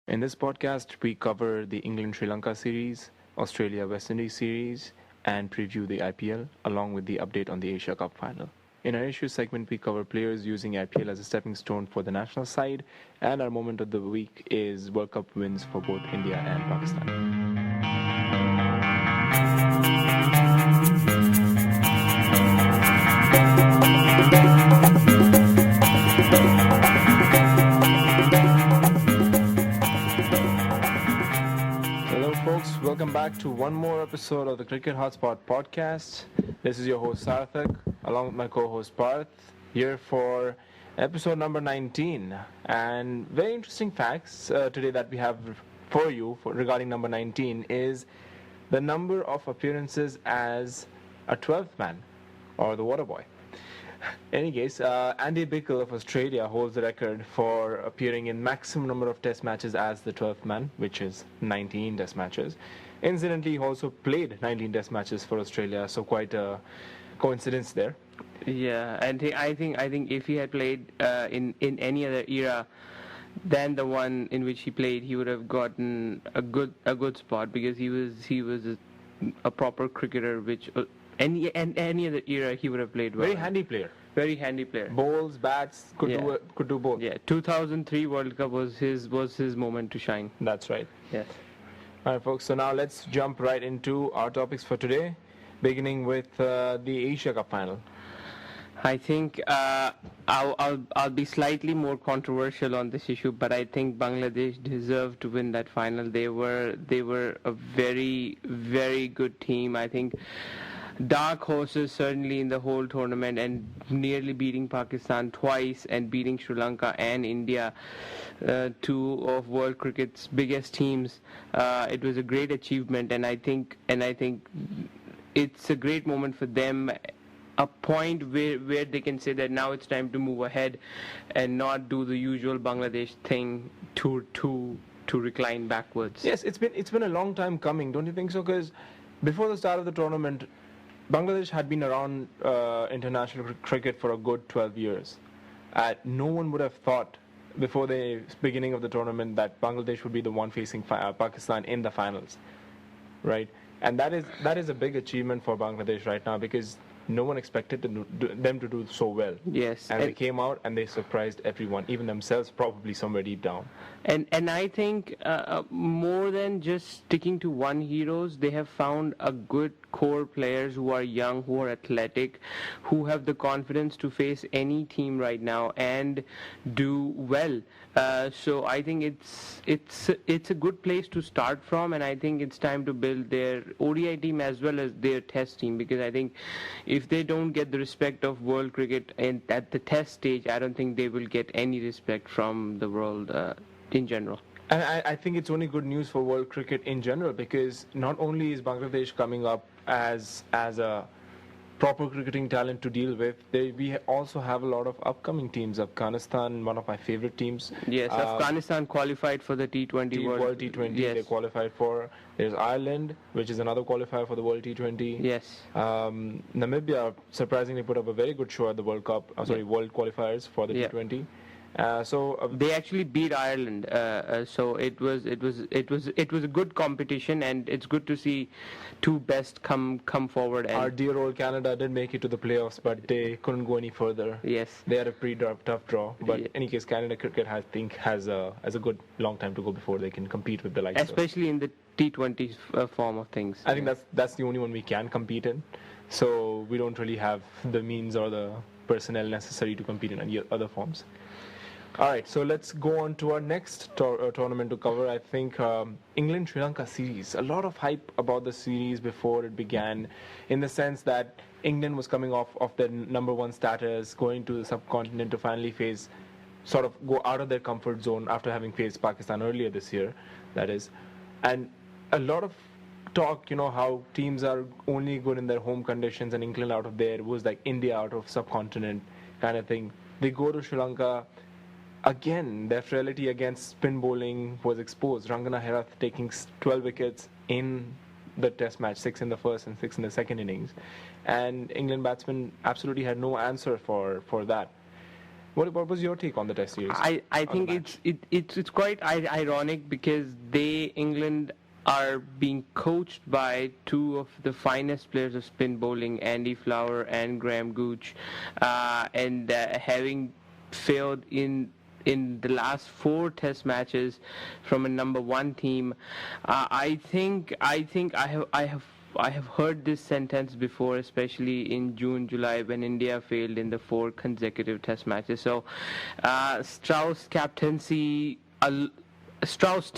In this podcast, we cover the England-Sri Lanka series, Australia-West Indies series, and preview the IPL, along with the update on the Asia Cup final. In our issue segment, we cover players using IPL as a stepping stone for the national side, and our moment of the week is World Cup wins for both India and Pakistan. Hello, folks. Welcome back to one more episode of the Cricket Hotspot podcast. This is your host Sarthak, along with my co-host Parth, here for episode number 19. And very interesting facts today that we have for you regarding number 19 is the number of appearances as a 12th man, or the water boy. In any case, Andy Bickle of Australia holds the record for appearing in maximum number of test matches as the 12th man, which is 19 test matches. Incidentally, he also played 19 test matches for Australia, so quite a coincidence there. Yeah, and I think if he had played in any other era than the one in which he played, he would have gotten a good spot because he was a proper cricketer, which any other era he would have played well. Very handy player. Very handy player. Bowls, bats, could do both. Yeah, 2003 World Cup was his moment to shine. That's right. Yes. All right, folks. So now let's jump right into our topics for today, beginning with the Asia Cup final. I think I'll be slightly more controversial on this issue, but I think Bangladesh deserved to win that final. They were a very, very good team. I think dark horses certainly in the whole tournament, and nearly beating Pakistan twice and beating Sri Lanka and India, two of world cricket's biggest teams. It was a great achievement, and I think it's a great moment for them. A point where they can say that now it's time to move ahead and not do the usual Bangladesh thing to recline backwards. Yes, it's been a long time coming, don't you think so? Because before the start of the tournament, Bangladesh had been around international cricket for a good 12 years. No one would have thought before the beginning of the tournament that Bangladesh would be the one facing Pakistan in the finals, right? And that is a big achievement for Bangladesh right now because no one expected them to do so well. Yes. And they came out and they surprised everyone, even themselves probably somewhere deep down. And I think more than just sticking to one heroes, they have found a good core players who are young, who are athletic, who have the confidence to face any team right now and do well. So I think it's a good place to start from, and I think it's time to build their ODI team as well as their test team, because I think if they don't get the respect of world cricket at the test stage, I don't think they will get any respect from the world in general. And I think it's only good news for world cricket in general, because not only is Bangladesh coming up as a proper cricketing talent to deal with, we also have a lot of upcoming teams. Afghanistan, one of my favorite teams. Yes, Afghanistan qualified for the T20 World T20. Yes. They qualified for. There's Ireland, which is another qualifier for the World T20. Yes. Namibia surprisingly put up a very good show at the World qualifiers for the Yeah. T20. They actually beat Ireland, so it was a good competition, and it's good to see two best come forward. And our dear old Canada did make it to the playoffs, but they couldn't go any further. Yes. They had a pretty tough draw, but Yeah. in any case, Canada cricket I think has a good long time to go before they can compete with the likes of. Especially in the T20 form of things. I think that's the only one we can compete in. So we don't really have the means or the personnel necessary to compete in any other forms. All right, so let's go on to our next tournament to cover. I think England-Sri Lanka series. A lot of hype about the series before it began, in the sense that England was coming off of their number one status, going to the subcontinent to finally go out of their comfort zone after having faced Pakistan earlier this year, that is. And a lot of talk, how teams are only good in their home conditions and England out of there was like India out of subcontinent kind of thing. They go to Sri Lanka. Again, their frailty against spin bowling was exposed. Rangana Herath taking 12 wickets in the test match, 6 in the first and 6 in the second innings. And England batsmen absolutely had no answer for that. What was your take on the Test series? I think it's quite ironic because England are being coached by two of the finest players of spin bowling, Andy Flower and Graham Gooch, and having failed in the last 4 Test matches from a number one team. I have heard this sentence before, especially in June, July, when India failed in the 4 consecutive Test matches. So, Strauss captaincy, Strauss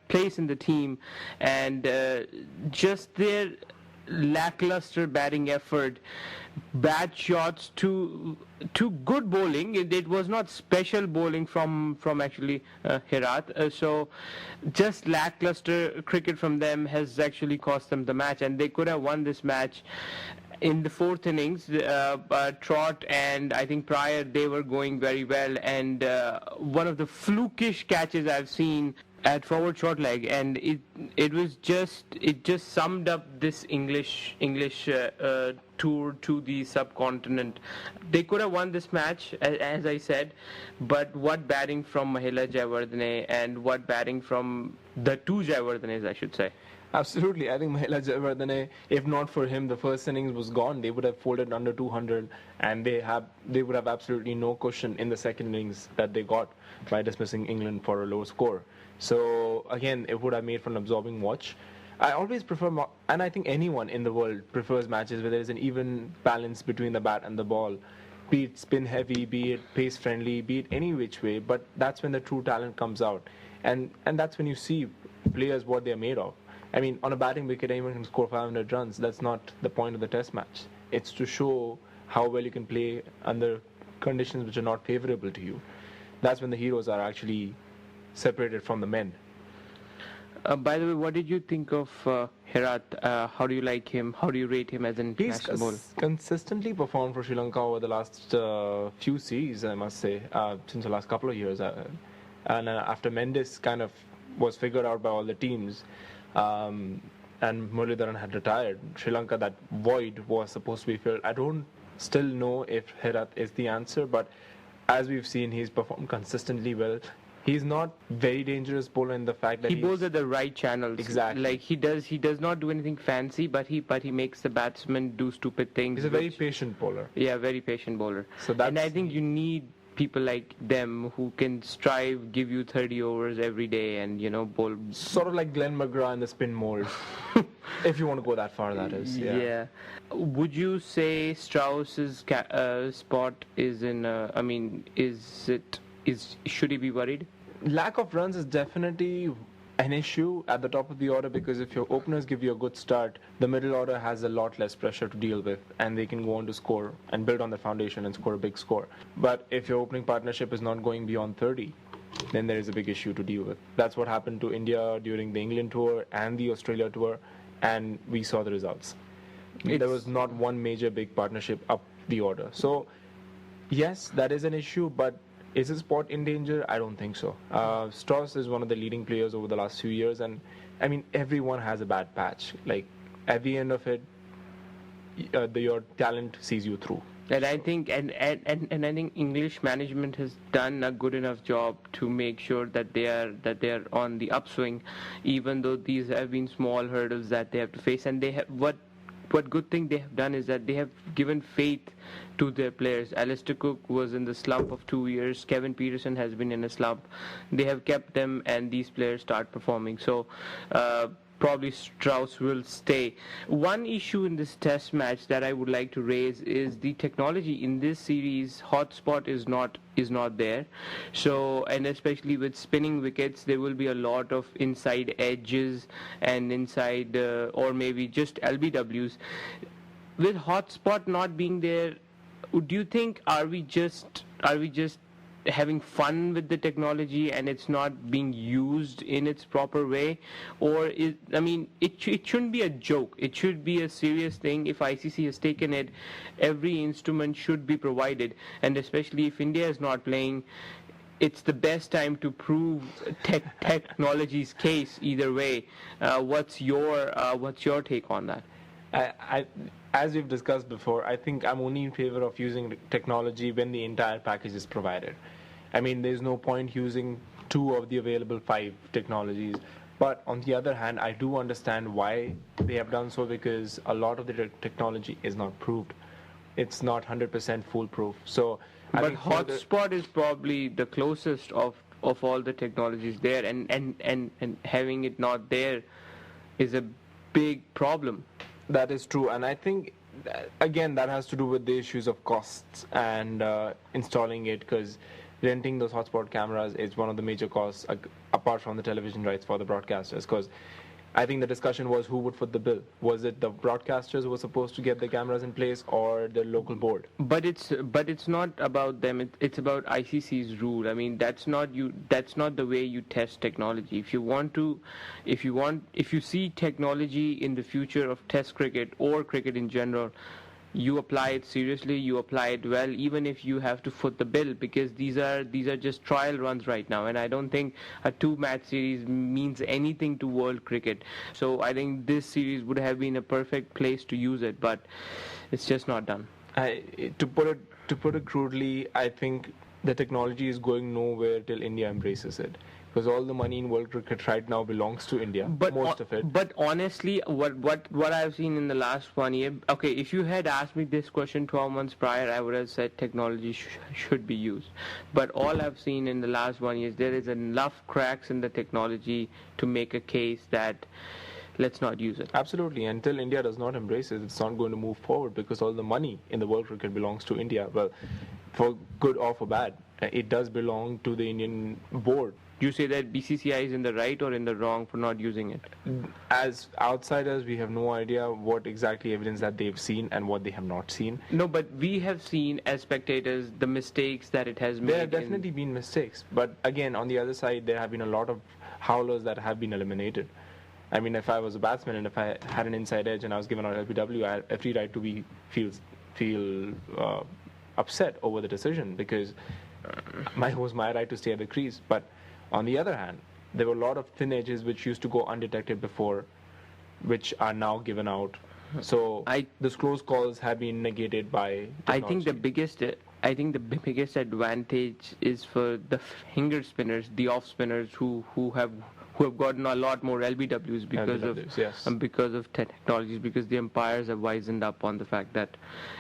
place in the team, and just their lackluster batting effort, bad shots to good bowling. It was not special bowling from actually Herat. So just lackluster cricket from them has actually cost them the match, and they could have won this match. In the 4th innings, Trott and I think Pryor, they were going very well, and one of the flukish catches I've seen at forward short leg, and it just summed up this English tour to the subcontinent. They could have won this match, as I said, but what batting from Mahela Jayawardene, and what batting from the two Jayawardens, I should say. Absolutely. I think Mahela Jayawardene, if not for him, the first innings was gone. They would have folded under 200, and they would have absolutely no cushion in the second innings that they got by dismissing England for a low score. So again, it would have made for an absorbing watch. I always prefer, and I think anyone in the world prefers matches where there is an even balance between the bat and the ball, be it spin heavy, be it pace friendly, be it any which way. But that's when the true talent comes out, and that's when you see players what they're made of. I mean, on a batting wicket, anyone can score 500 runs. That's not the point of the Test match. It's to show how well you can play under conditions which are not favorable to you. That's when the heroes are actually separated from the men. By the way, what did you think of Herat? How do you like him? How do you rate him as an international bowler? He's consistently performed for Sri Lanka over the last few series, I must say, since the last couple of years. And after Mendes kind of was figured out by all the teams, and Muralidharan had retired, Sri Lanka, that void was supposed to be filled. I don't still know if Herat is the answer, but as we've seen, he's performed consistently well. He's not very dangerous bowler in the fact that he bowls at the right channels. Exactly. Like he does not do anything fancy, but he makes the batsman do stupid things. He's a very patient bowler. Yeah, very patient bowler. And I think you need people like them who can strive, give you 30 overs every day, and bowl. Sort of like Glenn McGrath in the spin mold, if you want to go that far, that is. Yeah. Would you say Strauss's spot is in? Should he be worried? Lack of runs is definitely an issue at the top of the order, because if your openers give you a good start, the middle order has a lot less pressure to deal with, and they can go on to score and build on the foundation and score a big score. But if your opening partnership is not going beyond 30, then there is a big issue to deal with. That's what happened to India during the England tour and the Australia tour, and we saw the results. There was not one major big partnership up the order. So yes, that is an issue, but is his spot in danger? I don't think so. Strauss is one of the leading players over the last few years, and I mean, everyone has a bad patch. Like, at the end of it, your talent sees you through. And I think, and I think English management has done a good enough job to make sure that they are on the upswing, even though these have been small hurdles that they have to face. And they have what good thing they have done is that they have given faith to their players. Alistair Cook was in the slump of 2 years. Kevin Peterson has been in a slump. They have kept them, and these players start performing. So probably Strauss will stay. One issue in this Test match that I would like to raise is the technology in this series. Hotspot is not there. So, and especially with spinning wickets, there will be a lot of inside edges and inside or maybe just LBWs. With hotspot not being there, do you think are we just having fun with the technology and it's not being used in its proper way? Or it shouldn't be a joke. It should be a serious thing. If ICC has taken it, every instrument should be provided, and especially if India is not playing, it's the best time to prove technology's case either way. What's your take on that? I, as we've discussed before, I think I'm only in favor of using technology when the entire package is provided. I mean, there's no point using two of the available five technologies. But on the other hand, I do understand why they have done so, because a lot of the technology is not proved. It's not 100% foolproof. So, I But think further, hotspot is probably the closest of all the technologies there, and having it not there is a big problem. that is true, and I think again that has to do with the issues of costs and installing it, because renting those hotspot cameras is one of the major costs, apart from the television rights for the broadcasters. Because I think the discussion was who would foot the bill. Was it the broadcasters who were supposed to get the cameras in place, or the local board? But it's not about them. It's about ICC's rule. I mean, that's not you. That's not the way you test technology. If you see technology in the future of Test cricket or cricket in general, you apply it seriously, you apply it well, even if you have to foot the bill, because these are just trial runs right now, and I don't think a two-match series means anything to world cricket. So I think this series would have been a perfect place to use it, but it's just not done. To put it crudely, I think the technology is going nowhere till India embraces it. Because all the money in world cricket right now belongs to India, most of it. But honestly, what I've seen in the last 1 year, okay, if you had asked me this question 12 months prior, I would have said technology should be used. But all I've seen in the last 1 year is there is enough cracks in the technology to make a case that let's not use it. Absolutely. Until India does not embrace it, it's not going to move forward, because all the money in the world cricket belongs to India. Well, for good or for bad, it does belong to the Indian board. You say that BCCI is in the right or in the wrong for not using it? As outsiders, we have no idea what exactly evidence that they've seen and what they have not seen. No, but we have seen as spectators the mistakes that it has made. There have definitely been mistakes, but again, on the other side, there have been a lot of howlers that have been eliminated. I mean, if I was a batsman and if I had an inside edge and I was given an LBW, I had every right to feel upset over the decision, because it was my right to stay at the crease. But on the other hand, there were a lot of thin edges which used to go undetected before, which are now given out. So those close calls have been negated by technology. I think the biggest advantage is for the finger spinners, the off spinners who have gotten a lot more LBWs because of technologies, because the umpires have wisened up on the fact that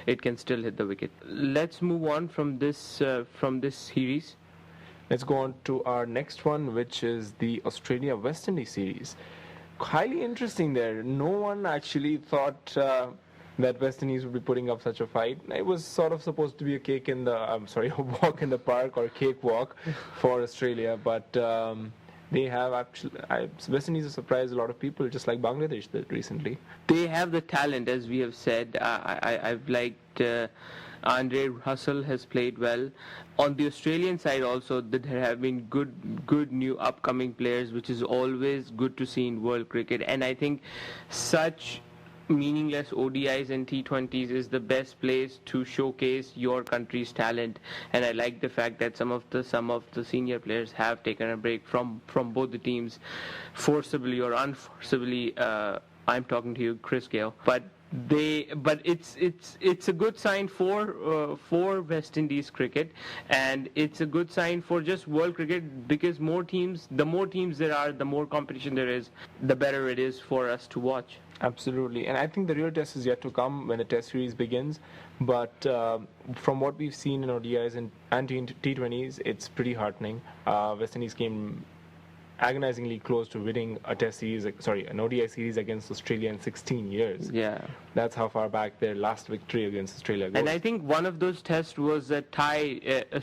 it can still hit the wicket. Let's move on from this series. Let's go on to our next one, which is the Australia-West Indies series. Highly interesting there. No one actually thought that West Indies would be putting up such a fight. It was sort of supposed to be a walk in the park, or cakewalk for Australia, but they have West Indies have surprised a lot of people, just like Bangladesh did recently. They have the talent, as we have said. I've liked Andre Russell has played well. On the Australian side also, there have been good new upcoming players, which is always good to see in world cricket. And I think such meaningless ODIs and T20s is the best place to showcase your country's talent. And I like the fact that some of the senior players have taken a break from both the teams, forcibly or unforcibly. I'm talking to you, Chris Gale, but it's a good sign for West Indies cricket, and it's a good sign for just world cricket, because the more teams there are, the more competition there is, the better it is for us to watch. Absolutely, and I think the real test is yet to come when the Test series begins. But from what we've seen in ODIs and T20s, it's pretty heartening. West Indies came agonizingly close to winning an ODI series against Australia in 16 years. Yeah, that's how far back their last victory against Australia goes. And I think one of those tests was a tie.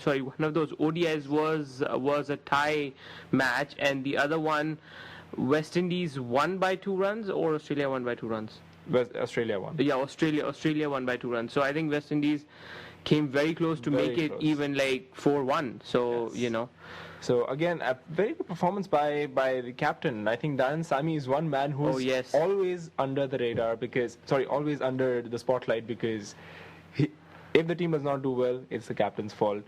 One of those ODIs was a tie match, and the other one, West Indies won by 2 runs, or Australia won by 2 runs. Australia won. Yeah, Australia won by 2 runs. So I think West Indies came very close to make it even like 4-1. So yes. So again, a very good performance by the captain. I think Darren Sammy is one man who's always under the radar, always under the spotlight, because if the team does not do well, it's the captain's fault.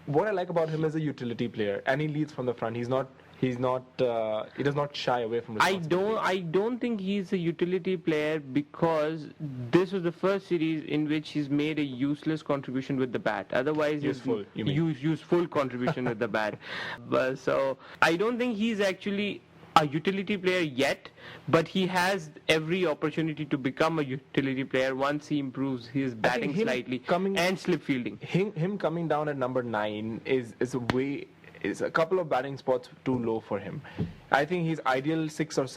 What I like about him is a utility player, and he leads from the front. He's not He's not. He does not shy away from responsibility. I don't think he's a utility player because this was the first series in which he's made a useless contribution with the bat. Otherwise, Useful, you mean? useful contribution with the bat. But so I don't think he's actually a utility player yet, but he has every opportunity to become a utility player once he improves his batting slightly and slip fielding. Him coming down at number 9 is a couple of batting spots too low for him. I think he's ideal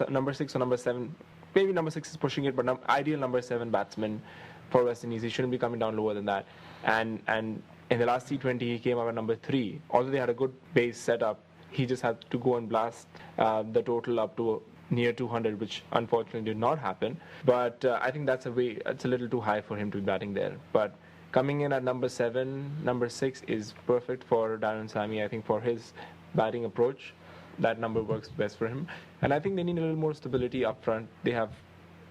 number 6 or number 7. Maybe number 6 is pushing it, but ideal number 7 batsman for West Indies. He shouldn't be coming down lower than that. And in the last T20, he came up at number 3. Although they had a good base setup, he just had to go and blast the total up to near 200, which unfortunately did not happen. But I think it's a little too high for him to be batting there. But coming in at number 7, number 6 is perfect for Darren Sammy. I think for his batting approach, that number works best for him. And I think they need a little more stability up front. They have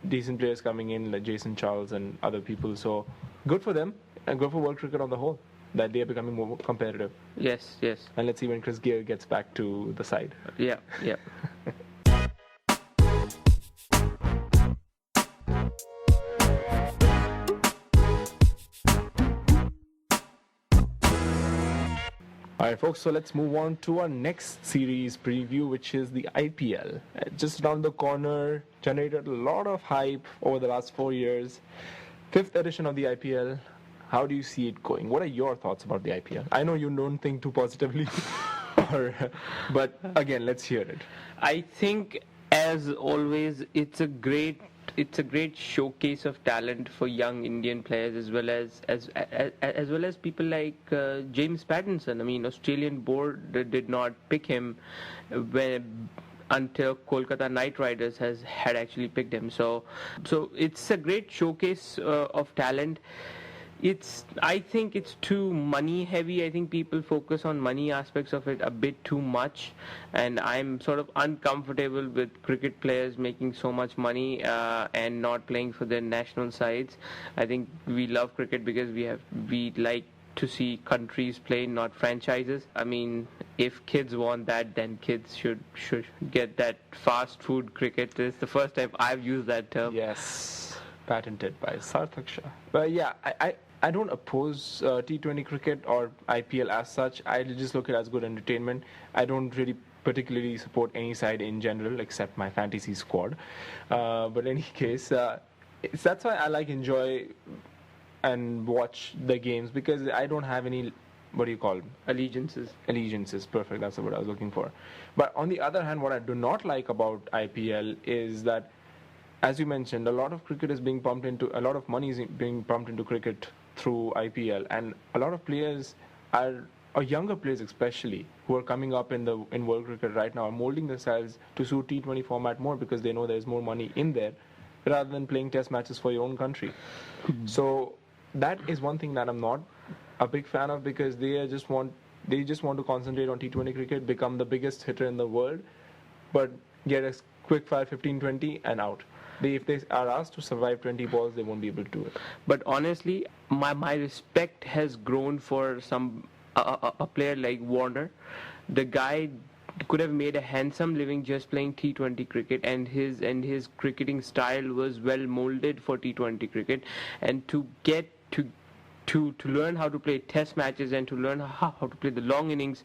decent players coming in like Jason Charles and other people. So good for them and good for world cricket on the whole, that they are becoming more competitive. Yes. And let's see when Chris Gayle gets back to the side. Yeah. Alright folks, so let's move on to our next series preview, which is the IPL. Just around the corner, generated a lot of hype over the last 4 years. 5th edition of the IPL. How do you see it going? What are your thoughts about the IPL? I know you don't think too positively, but again, let's hear it. I think, as always, it's a great showcase of talent for young Indian players, as well as people like James Pattinson. I mean, Australian board did not pick him until Kolkata Knight Riders had actually picked him. So it's a great showcase of talent. I think it's too money heavy. I think people focus on money aspects of it a bit too much, and I'm sort of uncomfortable with cricket players making so much money and not playing for their national sides. I think we love cricket because we like to see countries play, not franchises. I mean, if kids want that, then kids should get that fast food cricket. It's the first time I've used that term. Yes, patented by Sarthak Shah. But yeah, I don't oppose T20 cricket or IPL as such. I just look at it as good entertainment. I don't really particularly support any side in general except my fantasy squad. But in any case, that's why I enjoy and watch the games, because I don't have any, what do you call them? Allegiances, perfect, that's the word I was looking for. But on the other hand, what I do not like about IPL is that, as you mentioned, a lot of money is being pumped into cricket through IPL, and a lot of players or younger players especially, who are coming up in world cricket right now, are molding themselves to suit T20 format more because they know there's more money in there, rather than playing test matches for your own country. So that is one thing that I'm not a big fan of, because they just want to concentrate on T20 cricket, become the biggest hitter in the world, but get a quick fire 15-20 and out. If they are asked to survive 20 balls, they won't be able to do it. But honestly, my respect has grown for a player like Warner. The guy could have made a handsome living just playing T20 cricket, and his cricketing style was well molded for T20 cricket, and to get to learn how to play test matches and to learn how to play the long innings,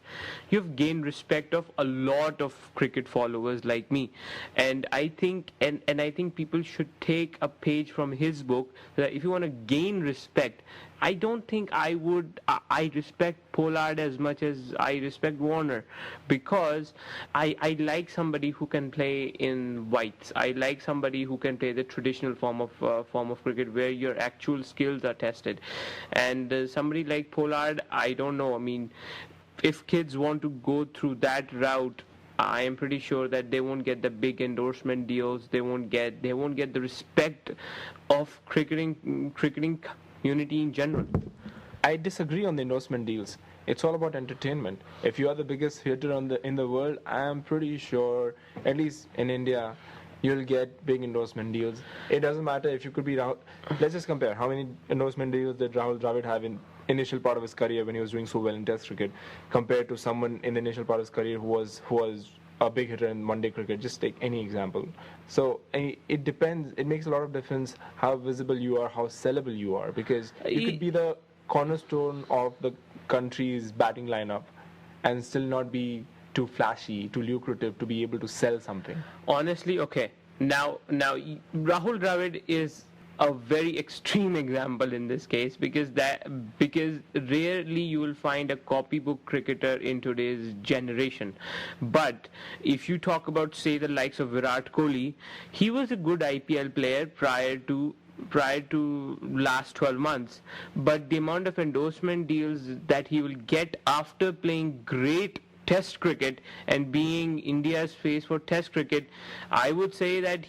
you've gained respect of a lot of cricket followers like me. And I think I think people should take a page from his book, that if you want to gain respect, I don't think I respect Pollard as much as I respect Warner, because I like somebody who can play in whites. I like somebody who can play the traditional form of cricket where your actual skills are tested. And somebody like Pollard, I don't know. I mean, if kids want to go through that route, I am pretty sure that they won't get the big endorsement deals. They won't get the respect of cricketing community in general. I disagree on the endorsement deals. It's all about entertainment. If you are the biggest hitter in the world, I am pretty sure, at least in India, you'll get big endorsement deals. It doesn't matter if you could be Rahul. Let's just compare. How many endorsement deals did Rahul Dravid have in initial part of his career when he was doing so well in Test cricket, compared to someone in the initial part of his career who was a big hitter in one-day cricket. Just take any example. So it depends. It makes a lot of difference how visible you are, how sellable you are, because you could be the cornerstone of the country's batting lineup and still not be too flashy, too lucrative to be able to sell something. Honestly, okay. Now, Rahul Dravid is a very extreme example in this case because rarely you will find a copybook cricketer in today's generation. But if you talk about, say, the likes of Virat Kohli, he was a good IPL player prior to last 12 months, but the amount of endorsement deals that he will get after playing great Test cricket and being India's face for Test cricket, I would say that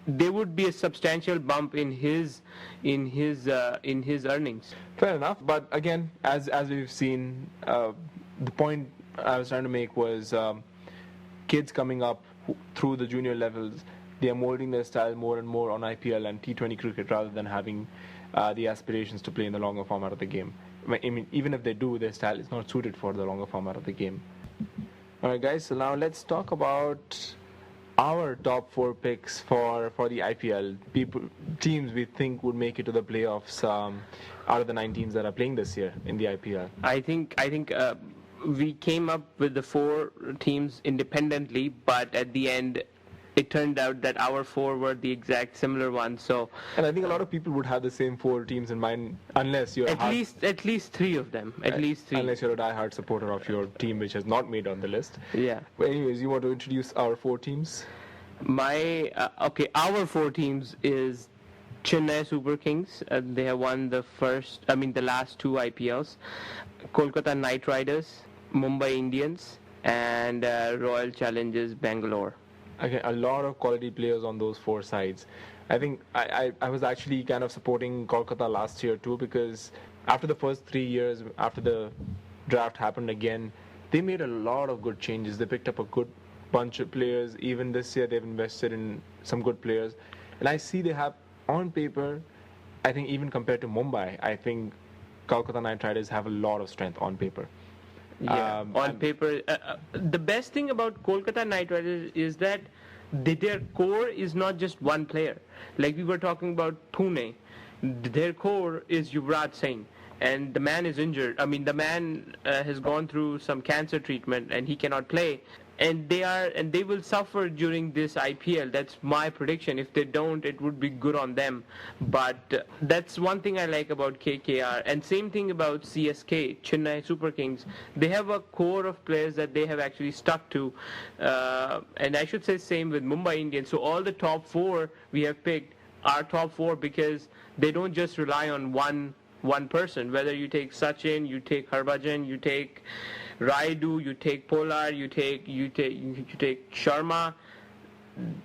there would be a substantial bump in his earnings. Fair enough, but again, as we've seen, the point I was trying to make was kids coming up through the junior levels, they are molding their style more and more on IPL and T20 cricket rather than having the aspirations to play in the longer format of the game. I mean, even if they do, their style is not suited for the longer format of the game. Alright guys, so now let's talk about our top 4 picks for the IPL. Teams we think would make it to the playoffs out of the 9 teams that are playing this year in the IPL. I think we came up with the 4 teams independently, but at the end it turned out that our 4 were the exact similar ones. So, and I think a lot of people would have the same 4 teams in mind, unless you're at least 3 of them. At least 3. Unless you're a die-hard supporter of your team, which has not made on the list. Yeah. But anyways, you want to introduce our 4 teams? Our 4 teams is Chennai Super Kings. They have won the last 2 IPLs. Kolkata Knight Riders, Mumbai Indians, and Royal Challengers Bangalore. Okay, a lot of quality players on those 4 sides. I think I was actually kind of supporting Kolkata last year too, because after the first 3 years, after the draft happened again, they made a lot of good changes. They picked up a good bunch of players. Even this year, they've invested in some good players. And I see they have, on paper, I think even compared to Mumbai, I think Kolkata Knight Riders have a lot of strength on paper. Yeah, on paper. The best thing about Kolkata Knight Riders is that their core is not just one player. Like we were talking about Pune, their core is Yuvraj Singh, and the man is injured. I mean, the man has gone through some cancer treatment and he cannot play. And they will suffer during this IPL. That's my prediction. If they don't, it would be good on them. But that's one thing I like about KKR. And same thing about CSK, Chennai Super Kings. They have a core of players that they have actually stuck to. And I should say same with Mumbai Indians. So all the top 4 we have picked are top 4 because they don't just rely on one person. Whether you take Sachin, you take Harbhajan, you take Raidu, you take Pollard, you take Sharma.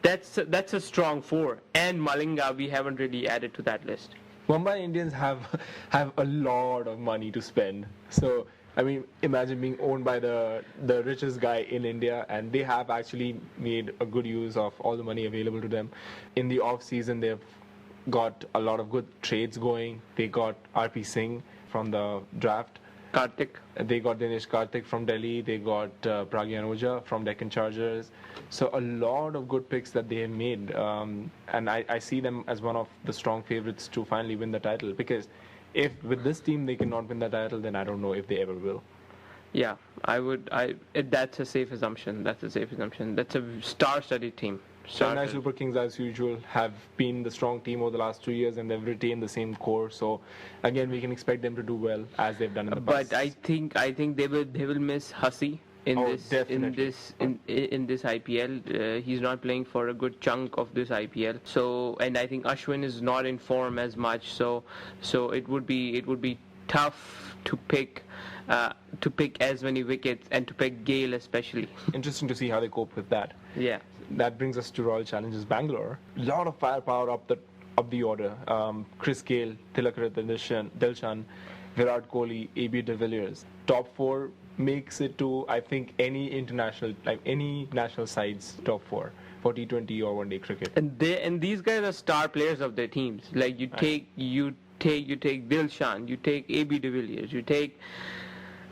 That's a strong 4. And Malinga, we haven't really added to that list. Mumbai Indians have a lot of money to spend. So I mean, imagine being owned by the richest guy in India, and they have actually made a good use of all the money available to them. In the off season, they've got a lot of good trades going. They got RP Singh from the draft. Karthik. They got Dinesh Karthik from Delhi. They got Pragyan Oja from Deccan Chargers. So a lot of good picks that they have made. And I see them as one of the strong favorites to finally win the title. Because if with this team they cannot win the title, then I don't know if they ever will. Yeah, that's a safe assumption. That's a star-studded team. Chennai Super Kings, as usual, have been the strong team over the last 2 years, and they've retained the same core. So, again, we can expect them to do well as they've done in the past. But I think they will miss Hussey in this IPL. He's not playing for a good chunk of this IPL. So, and I think Ashwin is not in form as much. So it would be tough to pick as many wickets and to pick Gale especially. Interesting to see how they cope with that. Yeah. That brings us to Royal Challengers Bangalore. A lot of firepower up the order. Chris Gale, Tilakaratne Dilshan, Virat Kohli, AB de Villiers. Top 4 makes it to, I think, any national side's top 4 for T20 or one-day cricket. And these guys are star players of their teams. Like you take Dilshan, you take AB de Villiers, you take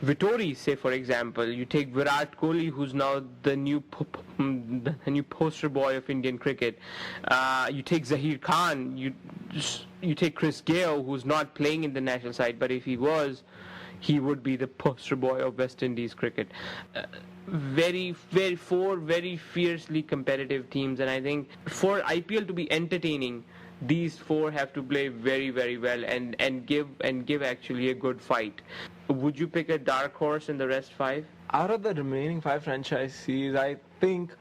Vittori, say for example, you take Virat Kohli, who's now the new poster boy of Indian cricket. You take Zahir Khan. You take Chris Gayle, who's not playing in the national side, but if he was, he would be the poster boy of West Indies cricket. Four very fiercely competitive teams, and I think for IPL to be entertaining, these four have to play very, very well and give actually a good fight. Would you pick a dark horse in the rest five? Out of the remaining 5 franchises, I think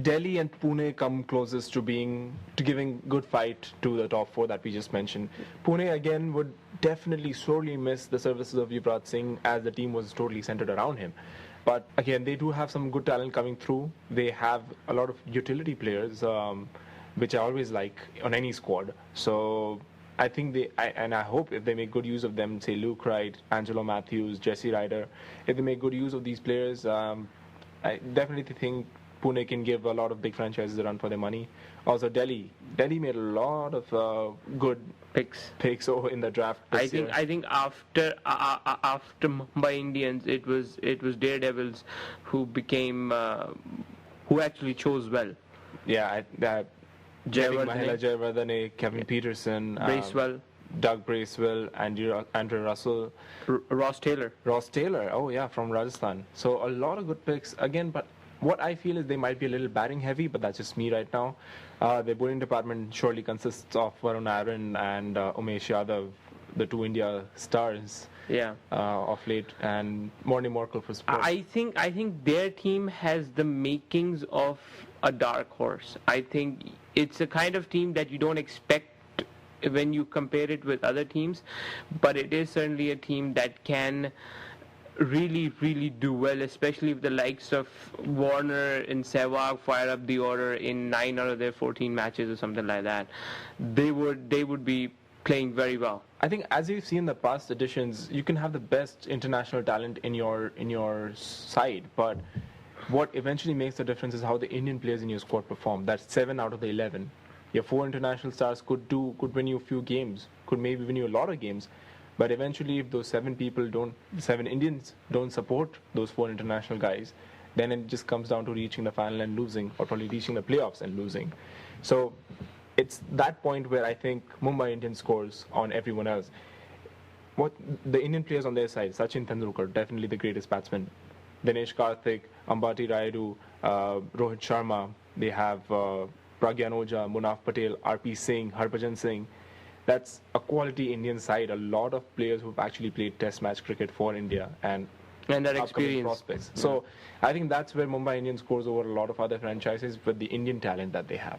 Delhi and Pune come closest to giving good fight to the top 4 that we just mentioned. Pune again would definitely sorely miss the services of Yuvraj Singh, as the team was totally centered around him. But again, they do have some good talent coming through. They have a lot of utility players, which I always like on any squad. So I think I hope if they make good use of them, say Luke Wright, Angelo Matthews, Jesse Ryder, if they make good use of these players, I definitely think Pune can give a lot of big franchises a run for their money. Also, Delhi made a lot of good picks over in the draft this year. I think after Mumbai Indians, it was Daredevils who became who actually chose well. Yeah, Mahela Jayawardene, Kevin Peterson, Bracewell, Doug Bracewell, Andrew Russell, Ross Taylor. Oh yeah, from Rajasthan. So a lot of good picks again, but what I feel is they might be a little batting heavy, but that's just me right now. Their bowling department surely consists of Varun Aaron and Umesh Yadav, the 2 India stars. Yeah. Of late, and Morny Morkel for sport. I think their team has the makings of a dark horse. I think it's a kind of team that you don't expect when you compare it with other teams, but it is certainly a team that can really, really do well, especially if the likes of Warner and Sehwag fire up the order in 9 out of their 14 matches or something like that. They would be playing very well. I think, as you've seen in the past editions, you can have the best international talent in your side, but what eventually makes the difference is how the Indian players in your squad perform. That's 7 out of the 11. Your 4 international stars could win you a few games, could maybe win you a lot of games, but eventually if those 7 Indians don't support those 4 international guys, then it just comes down to reaching the final and losing, or probably reaching the playoffs and losing. So it's that point where I think Mumbai Indians scores on everyone else. What the Indian players on their side, Sachin Tendulkar, definitely the greatest batsman. Dinesh Karthik, Ambati Rayudu, Rohit Sharma. They have Pragyan Oja, Munaf Patel, RP Singh, Harbhajan Singh. That's a quality Indian side. A lot of players who've actually played Test match cricket for India and that experience. Prospects. Yeah. So I think that's where Mumbai Indians scores over a lot of other franchises with the Indian talent that they have.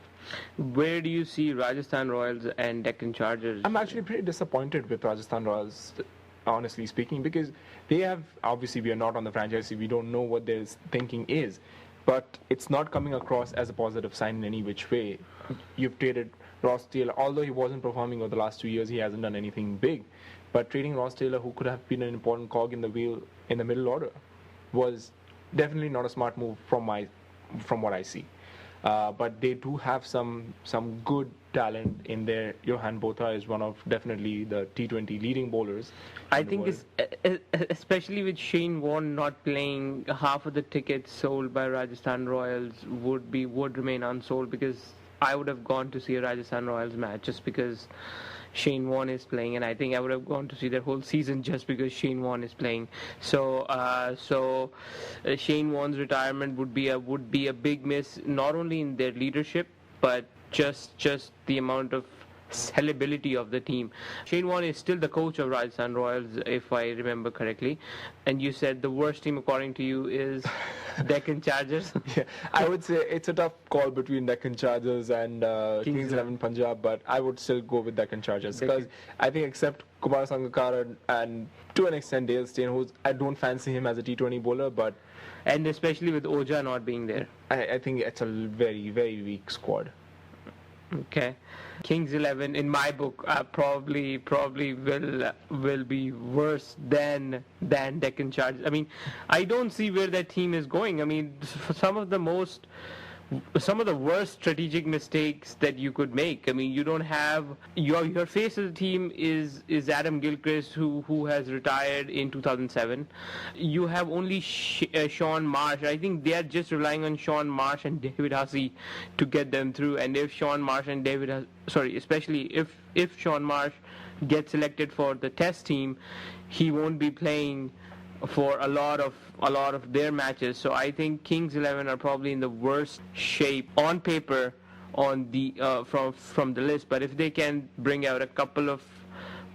Where do you see Rajasthan Royals and Deccan Chargers? I'm actually pretty disappointed with Rajasthan Royals, honestly speaking, because they have, obviously we are not on the franchise, we don't know what their thinking is, but it's not coming across as a positive sign in any which way. You've traded Ross Taylor, although he wasn't performing over the last 2 years, he hasn't done anything big. But trading Ross Taylor, who could have been an important cog in the wheel in the middle order, was definitely not a smart move from what I see. But they do have some good talent in there. Johan Botha is one of definitely the T20 leading bowlers. I think especially with Shane Warne not playing, half of the tickets sold by Rajasthan Royals would remain unsold, because I would have gone to see a Rajasthan Royals match just because Shane Warne is playing, and I think I would have gone to see their whole season just because Shane Warne is playing. So Shane Warne's retirement would be a big miss, not only in their leadership, but just the amount of sellability of the team. Shane Warne is still the coach of Rajasthan Royals, if I remember correctly, and you said the worst team according to you is Deccan Chargers. Yeah, I would say it's a tough call between Deccan Chargers and Kings 11 Punjab, but I would still go with Deccan Chargers, because I think except Kumar Sangakkara and to an extent Dale Steyn, who I don't fancy him as a T20 bowler, and especially with Oja not being there, I think it's a very, very weak squad. Okay. Kings 11, in my book, probably will be worse than Deccan Chargers. I mean, I don't see where that team is going. I mean, some of the most some of the worst strategic mistakes that you could make. I mean, you don't have your face of the team is Adam Gilchrist, who has retired in 2007. You have only Sean Marsh. I think they are just relying on Sean Marsh and David Hussey to get them through. And if Sean Marsh and especially if Sean Marsh gets selected for the Test team, he won't be playing for a lot of their matches. So I think Kings 11 are probably in the worst shape on paper on the from the list. But if they can bring out a couple of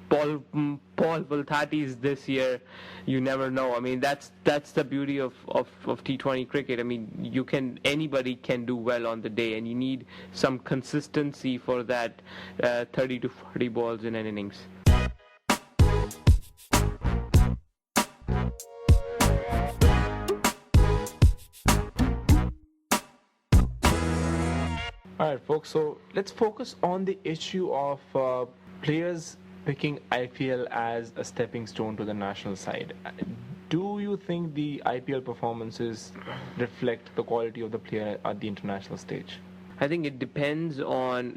Paul Vultatis this year, you never know. I mean, that's the beauty of T20 cricket. I mean, anybody can do well on the day, and you need some consistency for that 30 to 40 balls in an innings. All right, folks. So let's focus on the issue of players picking IPL as a stepping stone to the national side. Do you think the IPL performances reflect the quality of the player at the international stage? I think it depends on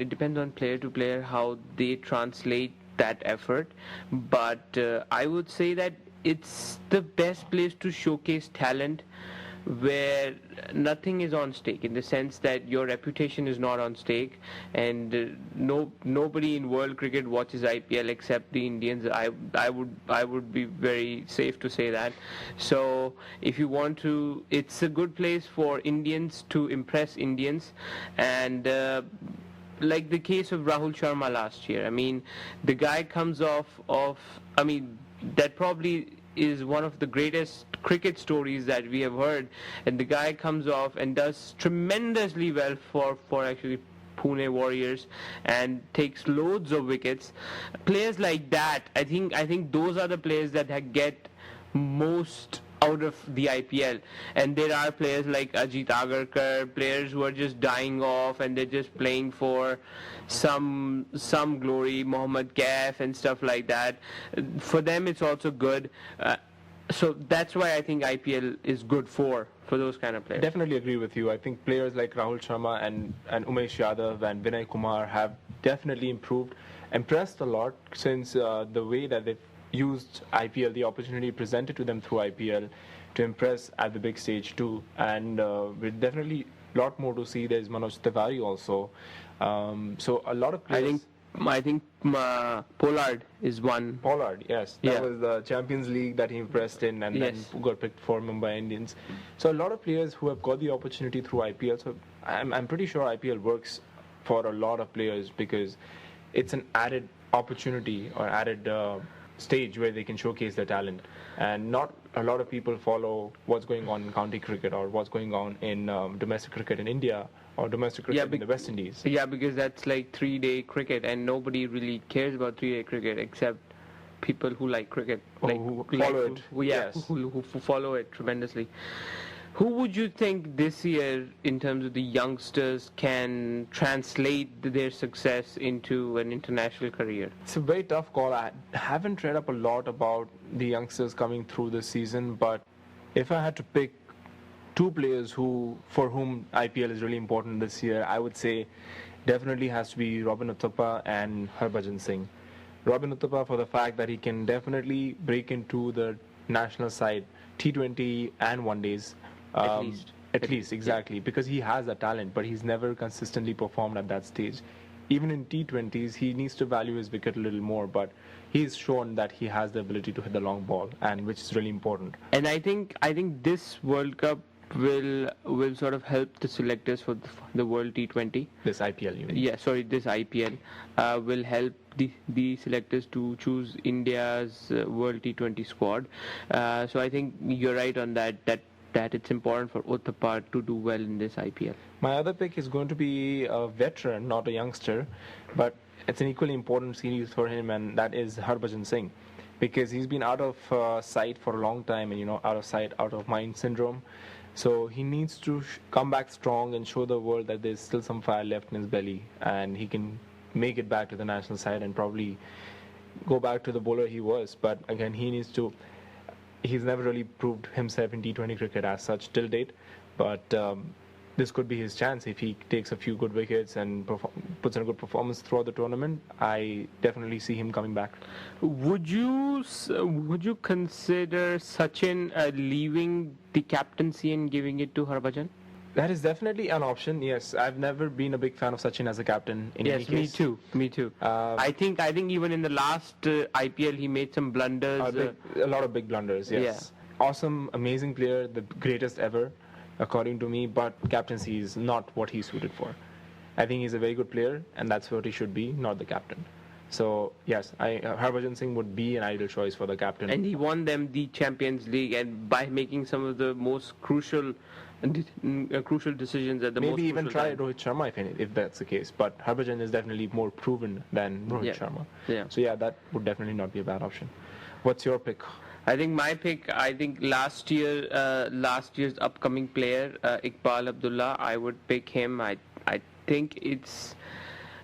player to player how they translate that effort. But I would say that it's the best place to showcase talent where nothing is on stake, in the sense that your reputation is not on stake, and nobody in world cricket watches IPL except the Indians. I would be very safe to say that. So if you want to, it's a good place for Indians to impress Indians, and like the case of Rahul Sharma last year. I mean, the guy comes off that probably is one of the greatest cricket stories that we have heard, and the guy comes off and does tremendously well for actually Pune Warriors and takes loads of wickets. Players like that, I think those are the players that get most out of the IPL. And there are players like Ajit Agarkar, players who are just dying off and they're just playing for some glory, Mohammad Kaif and stuff like that. For them it's also good. So that's why I think IPL is good for those kind of players. Definitely agree with you. I think players like Rahul Sharma and Umesh Yadav and Vinay Kumar have definitely impressed a lot since the way that they've used IPL, the opportunity presented to them through IPL to impress at the big stage too. And with definitely a lot more to see. There's Manoj Tiwari also. So a lot of players. I think Pollard is one. Pollard, yes. That was the Champions League that he impressed in and then got picked for Mumbai Indians. So a lot of players who have got the opportunity through IPL. So I'm pretty sure IPL works for a lot of players because it's an added opportunity or added stage where they can showcase their talent. And not a lot of people follow what's going on in county cricket or what's going on in domestic cricket in India or domestic cricket in the West Indies. Yeah, because that's like 3-day cricket and nobody really cares about 3-day cricket except people who like cricket. Who follow it. Who follow it tremendously. Who would you think this year, in terms of the youngsters, can translate their success into an international career? It's a very tough call. I haven't read up a lot about the youngsters coming through this season, but if I had to pick two players for whom IPL is really important this year, I would say definitely has to be Robin Uthappa and Harbhajan Singh. Robin Uthappa for the fact that he can definitely break into the national side, T20 and one days. At least, exactly, because he has a talent, but he's never consistently performed at that stage. Even in T20s, he needs to value his wicket a little more, but he's shown that he has the ability to hit the long ball, and which is really important. And I think this World Cup will sort of help the selectors for the World T20. This IPL, you mean? Yeah, sorry, this IPL will help the selectors to choose India's World T20 squad. So I think you're right on that it's important for Uthappa to do well in this IPL. My other pick is going to be a veteran, not a youngster, but it's an equally important series for him, and that is Harbhajan Singh, because he's been out of sight for a long time, and out of sight, out of mind syndrome. So he needs to come back strong and show the world that there's still some fire left in his belly, and he can make it back to the national side and probably go back to the bowler he was. But again, he's never really proved himself in T20 cricket as such till date, but this could be his chance if he takes a few good wickets and puts in a good performance throughout the tournament. I definitely see him coming back. Would you consider Sachin leaving the captaincy and giving it to Harbhajan? That is definitely an option. Yes, I've never been a big fan of Sachin as a captain. In any Yes, me case. too. Me too. I think even in the last IPL he made some blunders. A lot of big blunders. Yes. Awesome, amazing player, the greatest ever, according to me. But captaincy is not what he's suited for. I think he's a very good player, and that's what he should be, not the captain. So yes, Harbhajan Singh would be an ideal choice for the captain. And he won them the Champions League, and by making some of the most crucial decisions at the Maybe most even crucial try time. Rohit Sharma if that's the case. But Harbhajan is definitely more proven than Rohit Sharma. Yeah. So yeah, that would definitely not be a bad option. What's your pick? I think my pick. I think last year's upcoming player, Iqbal Abdullah. I would pick him. I think it's.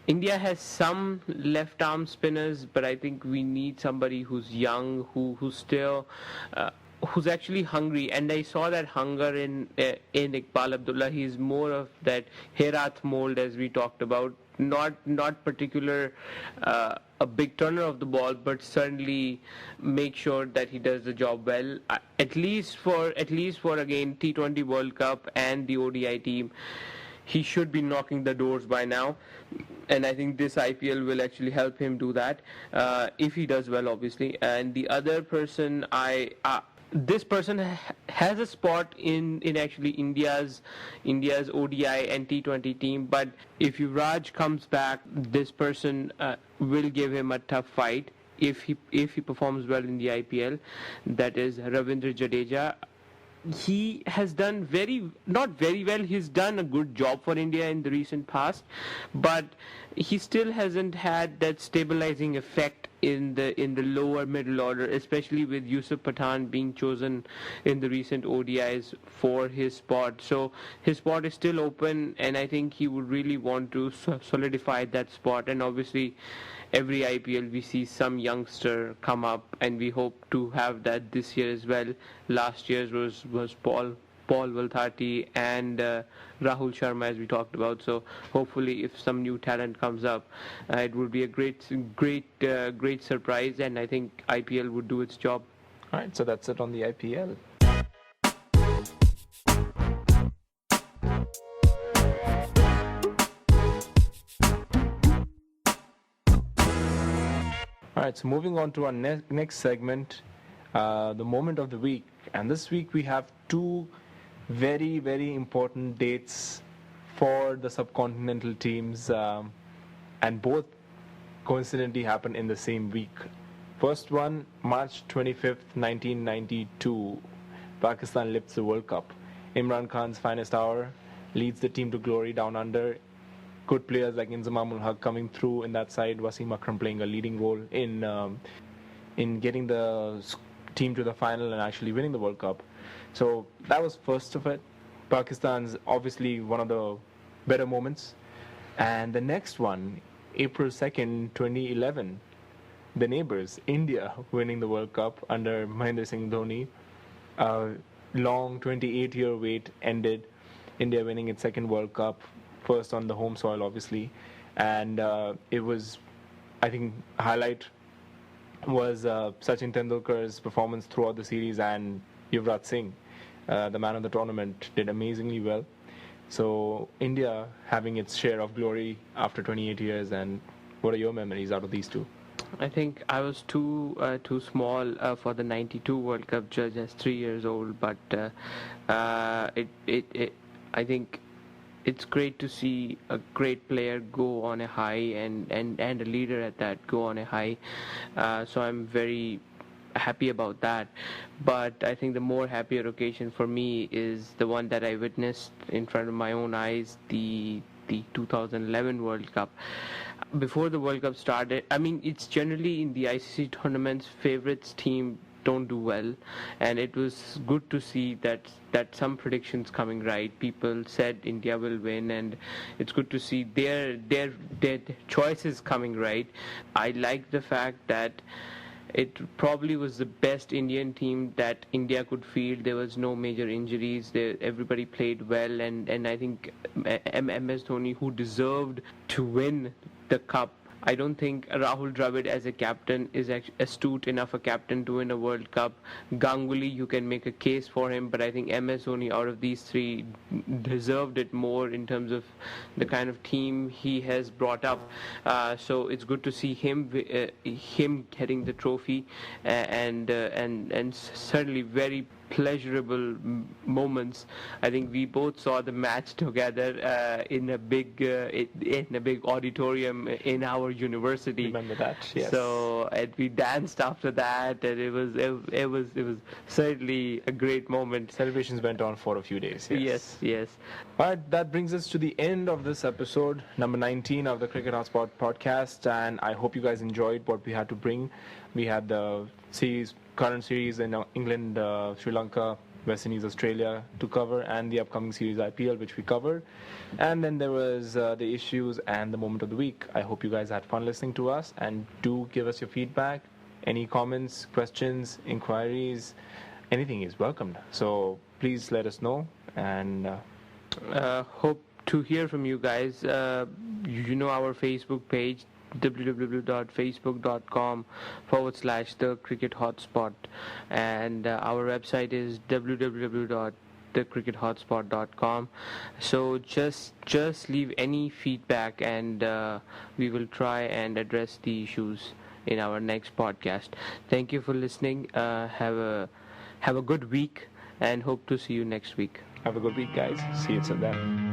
India has some left arm spinners, but I think we need somebody who's young, who's still, who's actually hungry. And I saw that hunger in Iqbal Abdullah. He's more of that Herat mold, as we talked about. Not particular a big turner of the ball, but certainly make sure that he does the job well. At least for again T20 World Cup and the ODI team. He should be knocking the doors by now, and I think this IPL will actually help him do that if he does well, obviously. And the other person, this person has a spot in actually India's ODI and T20 team. But if Yuvraj comes back, this person will give him a tough fight if he performs well in the IPL. That is Ravindra Jadeja. He has done not very well. He's done a good job for India in the recent past, but he still hasn't had that stabilizing effect in the lower middle order, especially with Yusuf Pathan being chosen in the recent ODIs for his spot. So his spot is still open, and I think he would really want to solidify that spot. And obviously, every IPL we see some youngster come up, and we hope to have that this year as well. Last year's was Paul Valthati and Rahul Sharma, as we talked about. So hopefully, if some new talent comes up, it would be a great surprise, and I think IPL would do its job. All right, so that's it on the IPL. All right, so moving on to our next segment, the moment of the week. And this week we have two very, very important dates for the subcontinental teams, and both coincidentally happen in the same week. First one, March 25th, 1992, Pakistan lifts the World Cup. Imran Khan's finest hour leads the team to glory down under. Good players like Inzamam ul Haq coming through in that side, Wasim Akram playing a leading role in getting the team to the final and actually winning the World Cup. So that was first of it. Pakistan's obviously one of the better moments. And the next one, April 2nd, 2011, the neighbors, India, winning the World Cup under Mahendra Singh Dhoni. Long 28-year wait ended. India winning its second World Cup, first on the home soil, obviously. And it was, I think, highlight was Sachin Tendulkar's performance throughout the series, and Yuvraj Singh, the man of the tournament, did amazingly well. So India having its share of glory after 28 years. And what are your memories out of these two? I think I was too small for the '92 World Cup, just 3 years old. But I think it's great to see a great player go on a high, and a leader at that go on a high. So I'm very happy about that. But I think the more happier occasion for me is the one that I witnessed in front of my own eyes, the 2011 World Cup. Before the World Cup started, I mean, it's generally in the ICC tournaments, favorites team don't do well, and it was good to see that some predictions coming right. People said India will win, and it's good to see their choices coming right. I like the fact that it probably was the best Indian team that India could field. There was no major injuries. Everybody played well, and I think MS Dhoni, who deserved to win the cup. I don't think Rahul Dravid as a captain is astute enough a captain to win a World Cup. Ganguly, you can make a case for him, but I think MS Dhoni out of these three deserved it more in terms of the kind of team he has brought up. So it's good to see him getting the trophy, and certainly very pleasurable moments. I think we both saw the match together in a big auditorium in our university. Remember that? Yes. So and we danced after that, and it was certainly a great moment. Celebrations went on for a few days. Yes. Yes. All right, that brings us to the end of this episode, number 19 of the Cricket Hotspot podcast, and I hope you guys enjoyed what we had to bring. We had the current series in England, Sri Lanka, West Indies, Australia to cover, and the upcoming series IPL, which we covered. And then there was the issues and the moment of the week. I hope you guys had fun listening to us, and do give us your feedback. Any comments, questions, inquiries, anything is welcomed. So please let us know, and Hope to hear from you guys. You know our Facebook page, www.facebook.com/The Cricket Hotspot, and our website is www.thecrickethotspot.com. So just leave any feedback, and we will try and address the issues in our next podcast. Thank you for listening. Have a good week, and hope to see you next week. have a good week, guys. See you till then.